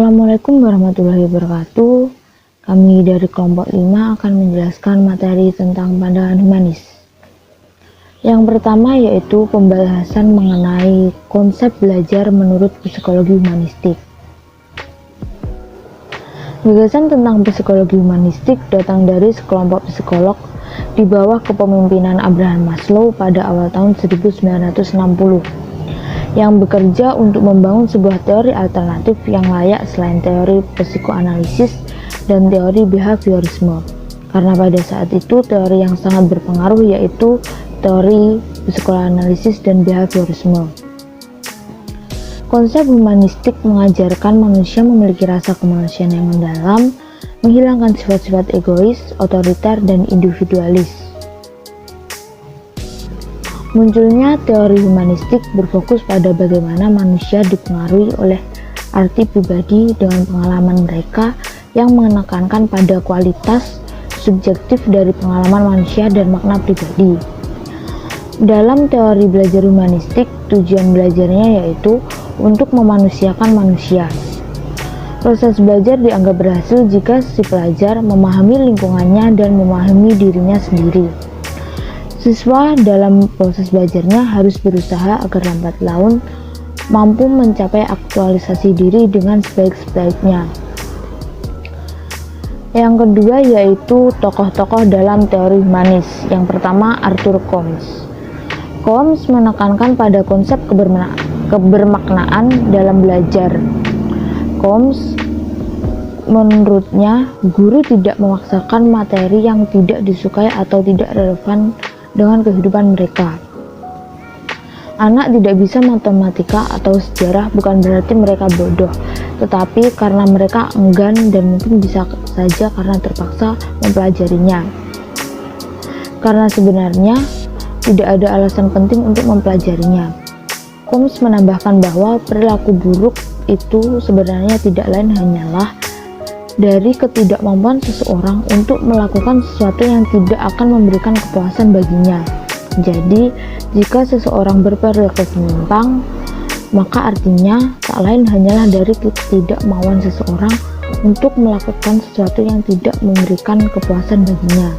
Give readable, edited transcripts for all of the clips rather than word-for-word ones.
Assalamualaikum warahmatullahi wabarakatuh. Kami dari kelompok 5 akan menjelaskan materi tentang pandangan humanis. Yang pertama yaitu pembahasan mengenai konsep belajar menurut psikologi humanistik. Gagasan tentang psikologi humanistik datang dari sekelompok psikolog di bawah kepemimpinan Abraham Maslow pada awal tahun 1960. Yang bekerja untuk membangun sebuah teori alternatif yang layak selain teori psikoanalisis dan teori behaviorisme. Karena pada saat itu teori yang sangat berpengaruh yaitu teori psikoanalisis dan behaviorisme. Konsep humanistik mengajarkan manusia memiliki rasa kemanusiaan yang mendalam, menghilangkan sifat-sifat egois, otoriter, dan individualis. Munculnya teori humanistik berfokus pada bagaimana manusia dipengaruhi oleh arti pribadi dengan pengalaman mereka yang menekankan pada kualitas subjektif dari pengalaman manusia dan makna pribadi. Dalam teori belajar humanistik, tujuan belajarnya yaitu untuk memanusiakan manusia. Proses belajar dianggap berhasil jika si pelajar memahami lingkungannya dan memahami dirinya sendiri. Siswa dalam proses belajarnya harus berusaha agar lambat laun mampu mencapai aktualisasi diri dengan sebaik-baiknya. Yang kedua yaitu tokoh-tokoh dalam teori humanis. Yang pertama Arthur Combs. Combs menekankan pada konsep kebermaknaan dalam belajar. Combs menurutnya guru tidak memaksakan materi yang tidak disukai atau tidak relevan dengan kehidupan mereka. Anak tidak bisa matematika atau sejarah bukan berarti mereka bodoh, tetapi karena mereka enggan dan mungkin bisa saja karena terpaksa mempelajarinya. Karena sebenarnya tidak ada alasan penting untuk mempelajarinya. Combs menambahkan bahwa perilaku buruk itu sebenarnya tidak lain hanyalah dari ketidakmampuan seseorang untuk melakukan sesuatu yang tidak akan memberikan kepuasan baginya. Jadi, jika seseorang berperilaku menyimpang, maka artinya tak lain hanyalah dari ketidakmauan seseorang untuk melakukan sesuatu yang tidak memberikan kepuasan baginya.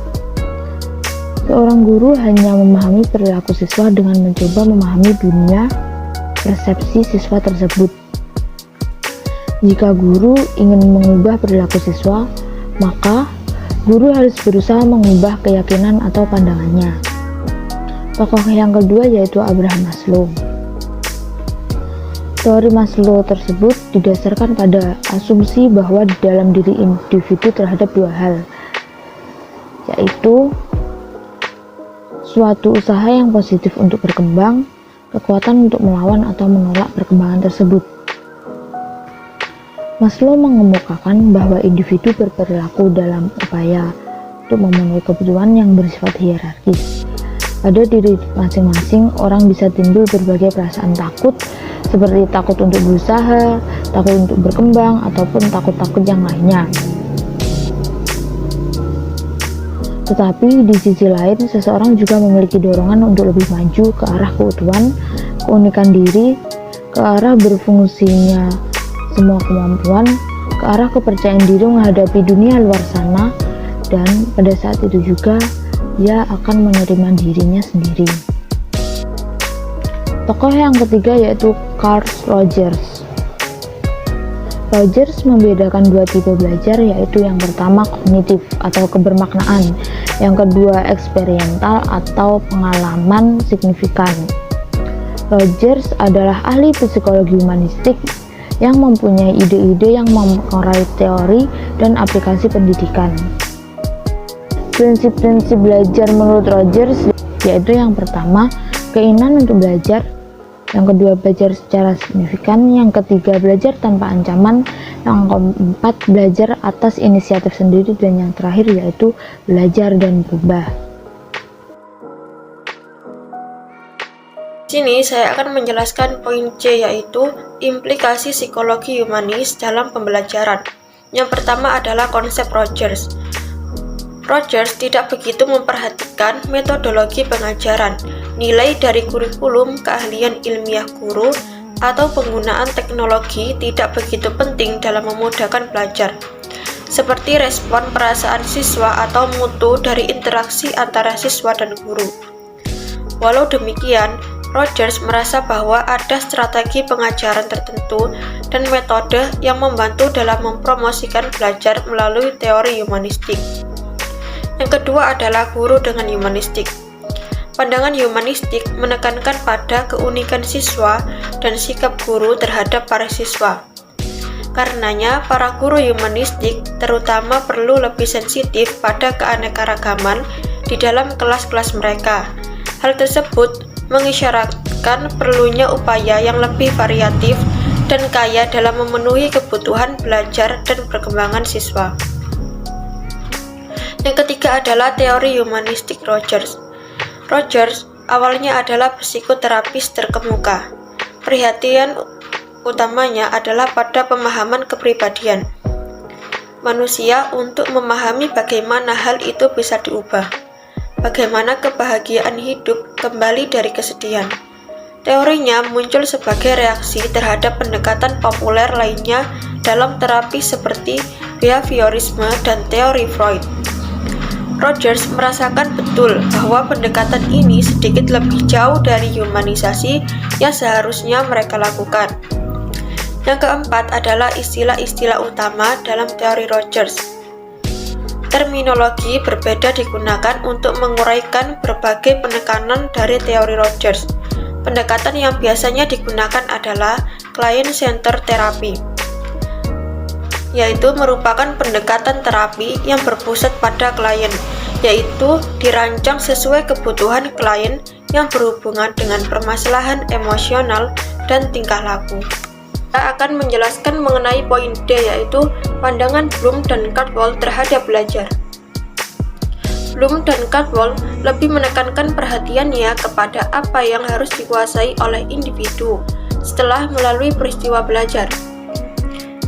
Seorang guru hanya memahami perilaku siswa dengan mencoba memahami dunia persepsi siswa tersebut. Jika guru ingin mengubah perilaku siswa, maka guru harus berusaha mengubah keyakinan atau pandangannya. Tokoh yang kedua yaitu Abraham Maslow. Teori Maslow tersebut didasarkan pada asumsi bahwa di dalam diri individu terhadap dua hal, yaitu suatu usaha yang positif untuk berkembang, kekuatan untuk melawan atau menolak perkembangan tersebut. Maslow mengemukakan bahwa individu berperilaku dalam upaya untuk memenuhi kebutuhan yang bersifat hierarkis. Pada diri masing-masing, orang bisa timbul berbagai perasaan takut, seperti takut untuk berusaha, takut untuk berkembang, ataupun takut-takut yang lainnya. Tetapi di sisi lain, seseorang juga memiliki dorongan untuk lebih maju ke arah keutuhan, keunikan diri, ke arah berfungsinya semua kemampuan, ke arah kepercayaan diri menghadapi dunia luar sana, dan pada saat itu juga ia akan menerima dirinya sendiri. Tokoh yang ketiga yaitu Carl Rogers. Rogers membedakan dua tipe belajar, yaitu yang pertama kognitif atau kebermaknaan, yang kedua eksperiental atau pengalaman signifikan. Rogers adalah ahli psikologi humanistik yang mempunyai ide-ide yang mengurai teori dan aplikasi pendidikan. Prinsip-prinsip belajar menurut Rogers yaitu yang pertama, keinginan untuk belajar, yang kedua, belajar secara signifikan, yang ketiga, belajar tanpa ancaman, yang keempat, belajar atas inisiatif sendiri, dan yang terakhir yaitu belajar dan berubah. Di sini saya akan menjelaskan poin C, yaitu implikasi psikologi humanis dalam pembelajaran. Yang pertama adalah konsep Rogers. Rogers tidak begitu memperhatikan metodologi pengajaran, nilai dari kurikulum, keahlian ilmiah guru, atau penggunaan teknologi tidak begitu penting dalam memudahkan belajar, seperti respon perasaan siswa atau mutu dari interaksi antara siswa dan guru. Walau demikian, Rogers merasa bahwa ada strategi pengajaran tertentu dan metode yang membantu dalam mempromosikan belajar melalui teori humanistik. Yang kedua adalah guru dengan humanistik. Pandangan humanistik menekankan pada keunikan siswa dan sikap guru terhadap para siswa. Karenanya, para guru humanistik terutama perlu lebih sensitif pada keanekaragaman di dalam kelas-kelas mereka. Hal tersebut mengisyaratkan perlunya upaya yang lebih variatif dan kaya dalam memenuhi kebutuhan belajar dan perkembangan siswa. Yang ketiga adalah teori humanistik Rogers. Rogers awalnya adalah psikoterapis terkemuka. Perhatian utamanya adalah pada pemahaman kepribadian manusia untuk memahami bagaimana hal itu bisa diubah. Bagaimana kebahagiaan hidup kembali dari kesedihan. Teorinya muncul sebagai reaksi terhadap pendekatan populer lainnya dalam terapi seperti behaviorisme dan teori Freud. Rogers merasakan betul bahwa pendekatan ini sedikit lebih jauh dari humanisasi yang seharusnya mereka lakukan. Yang keempat adalah istilah-istilah utama dalam teori Rogers. Terminologi berbeda digunakan untuk menguraikan berbagai penekanan dari teori Rogers. Pendekatan yang biasanya digunakan adalah client-centered therapy, yaitu merupakan pendekatan terapi yang berpusat pada klien, yaitu dirancang sesuai kebutuhan klien yang berhubungan dengan permasalahan emosional dan tingkah laku. Kita akan menjelaskan mengenai poin D, yaitu pandangan Bloom dan Caldwell terhadap belajar. Bloom dan Caldwell lebih menekankan perhatiannya kepada apa yang harus dikuasai oleh individu setelah melalui peristiwa belajar.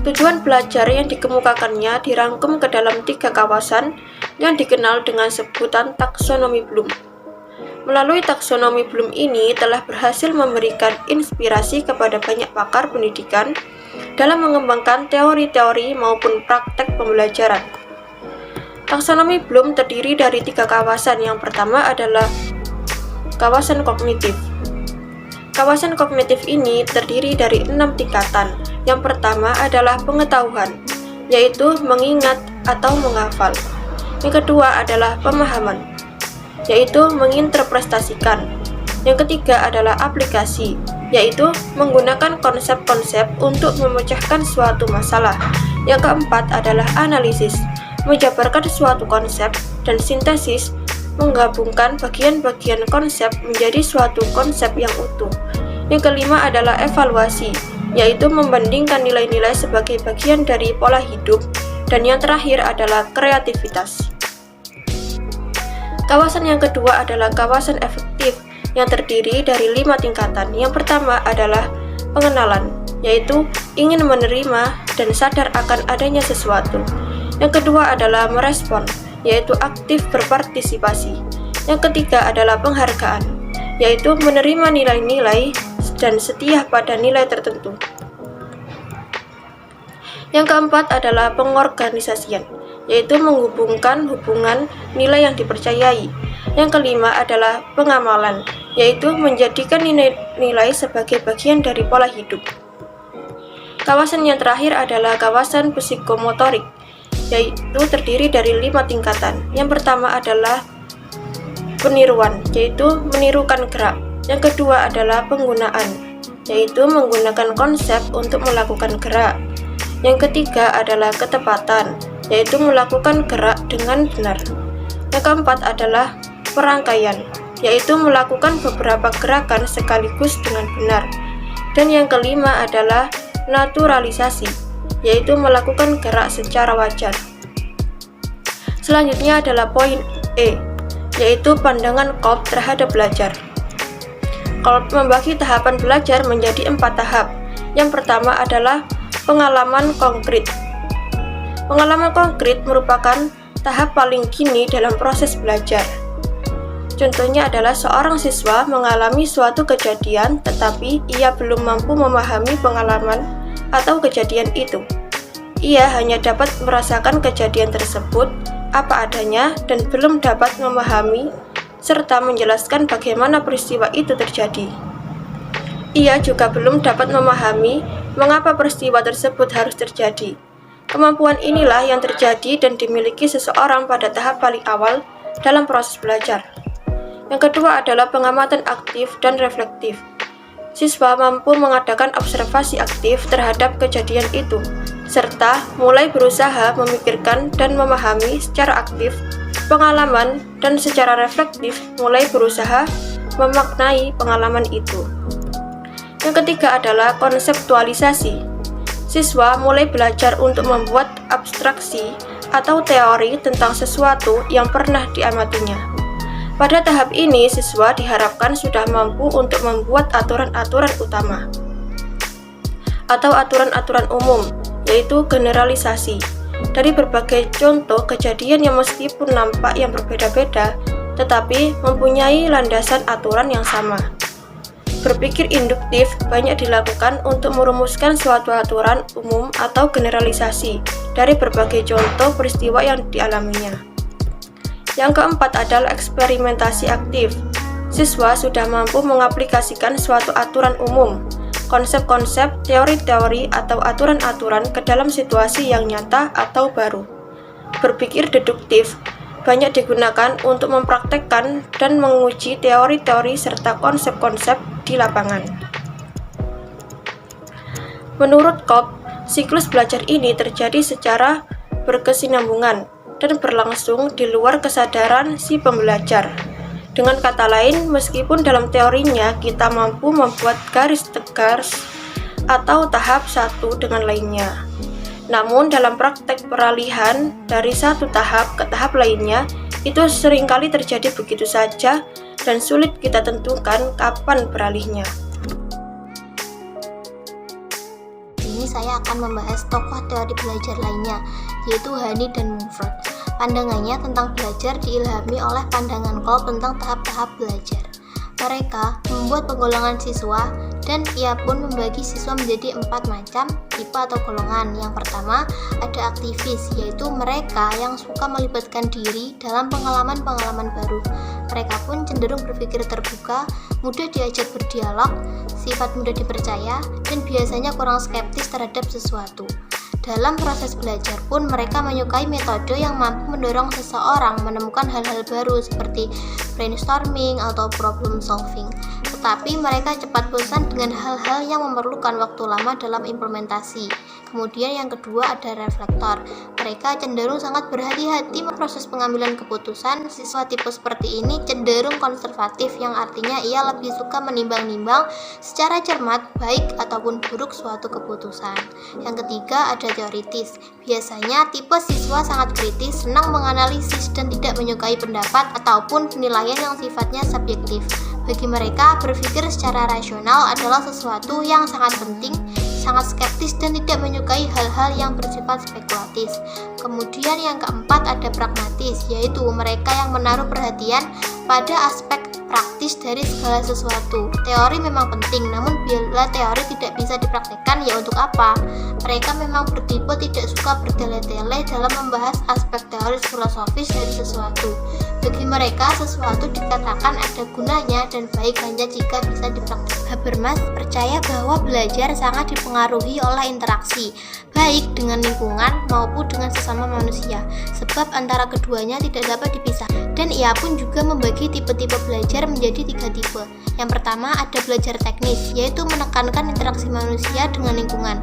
Tujuan belajar yang dikemukakannya dirangkum ke dalam 3 kawasan yang dikenal dengan sebutan taksonomi Bloom. Melalui taksonomi Bloom ini telah berhasil memberikan inspirasi kepada banyak pakar pendidikan dalam mengembangkan teori-teori maupun praktek pembelajaran. Taksonomi Bloom terdiri dari 3 kawasan. Yang pertama adalah kawasan kognitif. Kawasan kognitif ini terdiri dari 6 tingkatan. Yang pertama adalah pengetahuan, yaitu mengingat atau menghafal. Yang kedua adalah pemahaman, yaitu menginterpretasikan. Yang ketiga adalah aplikasi, yaitu menggunakan konsep-konsep untuk memecahkan suatu masalah. Yang keempat adalah analisis, menjabarkan suatu konsep, dan sintesis, menggabungkan bagian-bagian konsep menjadi suatu konsep yang utuh. Yang kelima adalah evaluasi, yaitu membandingkan nilai-nilai sebagai bagian dari pola hidup. Dan yang terakhir adalah kreativitas. Kawasan yang kedua adalah kawasan efektif yang terdiri dari 5 tingkatan. Yang pertama adalah pengenalan, yaitu ingin menerima dan sadar akan adanya sesuatu. Yang kedua adalah merespon, yaitu aktif berpartisipasi. Yang ketiga adalah penghargaan, yaitu menerima nilai-nilai dan setia pada nilai tertentu. Yang keempat adalah pengorganisasian, yaitu menghubungkan hubungan nilai yang dipercayai. Yang kelima adalah pengamalan, yaitu menjadikan nilai-nilai sebagai bagian dari pola hidup. Kawasan yang terakhir adalah kawasan psikomotorik, yaitu terdiri dari 5 tingkatan. Yang pertama adalah peniruan, yaitu menirukan gerak. Yang kedua adalah penggunaan, yaitu menggunakan konsep untuk melakukan gerak. Yang ketiga adalah ketepatan, yaitu melakukan gerak dengan benar. Yang keempat adalah perangkaian, yaitu melakukan beberapa gerakan sekaligus dengan benar. Dan yang kelima adalah naturalisasi, yaitu melakukan gerak secara wajar. Selanjutnya adalah poin E, yaitu pandangan Kolb terhadap belajar. Kolb membagi tahapan belajar menjadi 4 tahap. Yang pertama adalah pengalaman konkret. Pengalaman konkret merupakan tahap paling kini dalam proses belajar. Contohnya adalah seorang siswa mengalami suatu kejadian tetapi ia belum mampu memahami pengalaman atau kejadian itu. Ia hanya dapat merasakan kejadian tersebut apa adanya dan belum dapat memahami serta menjelaskan bagaimana peristiwa itu terjadi. Ia juga belum dapat memahami mengapa peristiwa tersebut harus terjadi. Kemampuan inilah yang terjadi dan dimiliki seseorang pada tahap paling awal dalam proses belajar. Yang kedua adalah pengamatan aktif dan reflektif. Siswa mampu mengadakan observasi aktif terhadap kejadian itu, serta mulai berusaha memikirkan dan memahami secara aktif pengalaman dan secara reflektif mulai berusaha memaknai pengalaman itu. Yang ketiga adalah konseptualisasi. Siswa mulai belajar untuk membuat abstraksi atau teori tentang sesuatu yang pernah diamatinya. Pada tahap ini, siswa diharapkan sudah mampu untuk membuat aturan-aturan utama atau aturan-aturan umum, yaitu generalisasi, dari berbagai contoh kejadian yang meskipun nampak yang berbeda-beda, tetapi mempunyai landasan aturan yang sama. Berpikir induktif banyak dilakukan untuk merumuskan suatu aturan umum atau generalisasi dari berbagai contoh peristiwa yang dialaminya. Yang keempat adalah eksperimentasi aktif. Siswa sudah mampu mengaplikasikan suatu aturan umum, konsep-konsep, teori-teori, atau aturan-aturan ke dalam situasi yang nyata atau baru. Berpikir deduktif banyak digunakan untuk mempraktekkan dan menguji teori-teori serta konsep-konsep di lapangan. Menurut Cobb, siklus belajar ini terjadi secara berkesinambungan dan berlangsung di luar kesadaran si pembelajar. Dengan kata lain, meskipun dalam teorinya kita mampu membuat garis tegas atau tahap satu dengan lainnya, namun dalam praktek peralihan dari satu tahap ke tahap lainnya, itu seringkali terjadi begitu saja dan sulit kita tentukan kapan beralihnya. Ini saya akan membahas tokoh teori belajar lainnya, yaitu Hani dan Mumford. Pandangannya tentang belajar diilhami oleh pandangan Kolb tentang tahap-tahap belajar. Mereka membuat penggolongan siswa dan ia pun membagi siswa menjadi 4 macam tipe atau golongan. Yang pertama ada aktivis, yaitu mereka yang suka melibatkan diri dalam pengalaman-pengalaman baru. Mereka pun cenderung berpikir terbuka, mudah diajak berdialog, sifat mudah dipercaya, dan biasanya kurang skeptis terhadap sesuatu. Dalam proses belajar pun mereka menyukai metode yang mampu mendorong seseorang menemukan hal-hal baru seperti brainstorming atau problem solving. Tetapi mereka cepat bosan dengan hal-hal yang memerlukan waktu lama dalam implementasi. Kemudian yang kedua ada reflektor. Mereka cenderung sangat berhati-hati proses pengambilan keputusan. Siswa tipe seperti ini cenderung konservatif, yang artinya ia lebih suka menimbang-nimbang secara cermat baik ataupun buruk suatu keputusan. Yang ketiga ada teoritis. Biasanya tipe siswa sangat kritis, senang menganalisis dan tidak menyukai pendapat ataupun penilaian yang sifatnya subjektif. Bagi mereka, berpikir secara rasional adalah sesuatu yang sangat penting, sangat skeptis dan tidak menyukai hal-hal yang bersifat spekulatif. Kemudian yang keempat ada pragmatis, yaitu mereka yang menaruh perhatian pada aspek praktis dari segala sesuatu. Teori memang penting, namun bila teori tidak bisa dipraktikkan, ya untuk apa? Mereka memang bertipe tidak suka bertele-tele dalam membahas aspek teoris filosofis dari sesuatu. Bagi mereka, sesuatu dikatakan ada gunanya dan baik hanya jika bisa dipraktikkan. Habermas percaya bahwa belajar sangat dipengaruhi oleh interaksi, baik dengan lingkungan maupun dengan sesama manusia, sebab antara keduanya tidak dapat dipisah. Dan ia pun juga membagi tipe-tipe belajar menjadi 3 tipe. Yang pertama ada belajar teknis, yaitu menekankan interaksi manusia dengan lingkungan.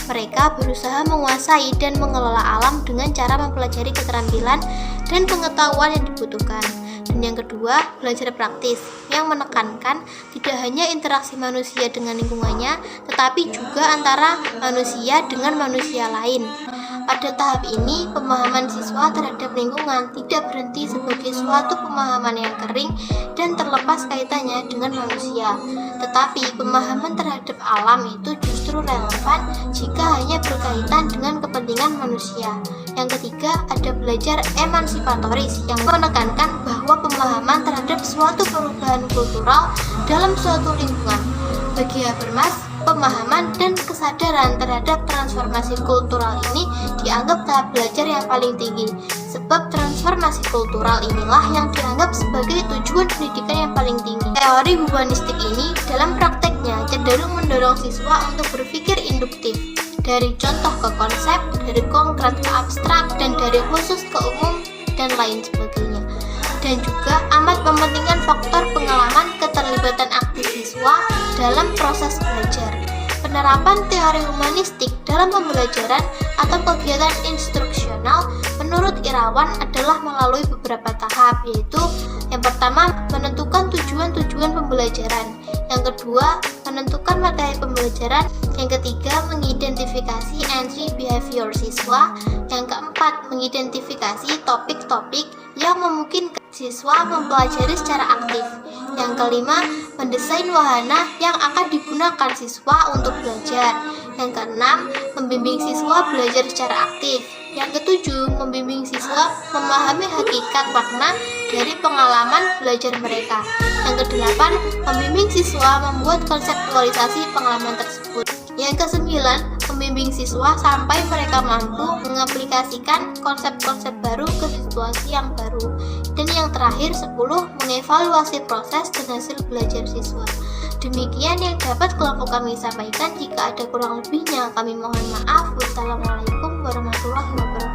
Mereka berusaha menguasai dan mengelola alam dengan cara mempelajari keterampilan dan pengetahuan yang dibutuhkan. Dan yang kedua, belajar praktis yang menekankan tidak hanya interaksi manusia dengan lingkungannya, tetapi juga antara manusia dengan manusia lain. Pada tahap ini, pemahaman siswa terhadap lingkungan tidak berhenti sebagai suatu pemahaman yang kering dan terlepas kaitannya dengan manusia. Tetapi pemahaman terhadap alam itu justru relevan jika hanya berkaitan dengan kepentingan manusia. Yang ketiga, ada belajar emansipatoris yang menekankan bahwa sebuah pemahaman terhadap suatu perubahan kultural dalam suatu lingkungan. Bagi Habermas, pemahaman dan kesadaran terhadap transformasi kultural ini dianggap tahap belajar yang paling tinggi, sebab transformasi kultural inilah yang dianggap sebagai tujuan pendidikan yang paling tinggi. Teori humanistik ini dalam prakteknya cenderung mendorong siswa untuk berpikir induktif, dari contoh ke konsep, dari konkret ke abstrak, dan dari khusus ke umum, dan lain sebagainya. Dan juga amat mementingkan faktor pengalaman keterlibatan aktif siswa dalam proses belajar. Penerapan teori humanistik dalam pembelajaran atau kegiatan instruksional menurut Irawan adalah melalui beberapa tahap, yaitu yang pertama, menentukan tujuan-tujuan pembelajaran, yang kedua, menentukan materi pembelajaran, yang ketiga, mengidentifikasi entry behavior siswa, yang keempat, mengidentifikasi topik-topik yang memungkinkan siswa mempelajari secara aktif, yang kelima, mendesain wahana yang akan digunakan siswa untuk belajar, yang keenam, membimbing siswa belajar secara aktif, yang ketujuh, membimbing siswa memahami hakikat makna dari pengalaman belajar mereka, yang kedelapan, membimbing siswa membuat konseptualisasi pengalaman tersebut, yang kesembilan, membimbing siswa sampai mereka mampu mengaplikasikan konsep-konsep baru ke situasi yang baru, dan yang terakhir 10, mengevaluasi proses dan hasil belajar siswa. Demikian yang dapat kelompok kami sampaikan. Jika ada kurang lebihnya, kami mohon maaf. Wassalamualaikum warahmatullahi wabarakatuh.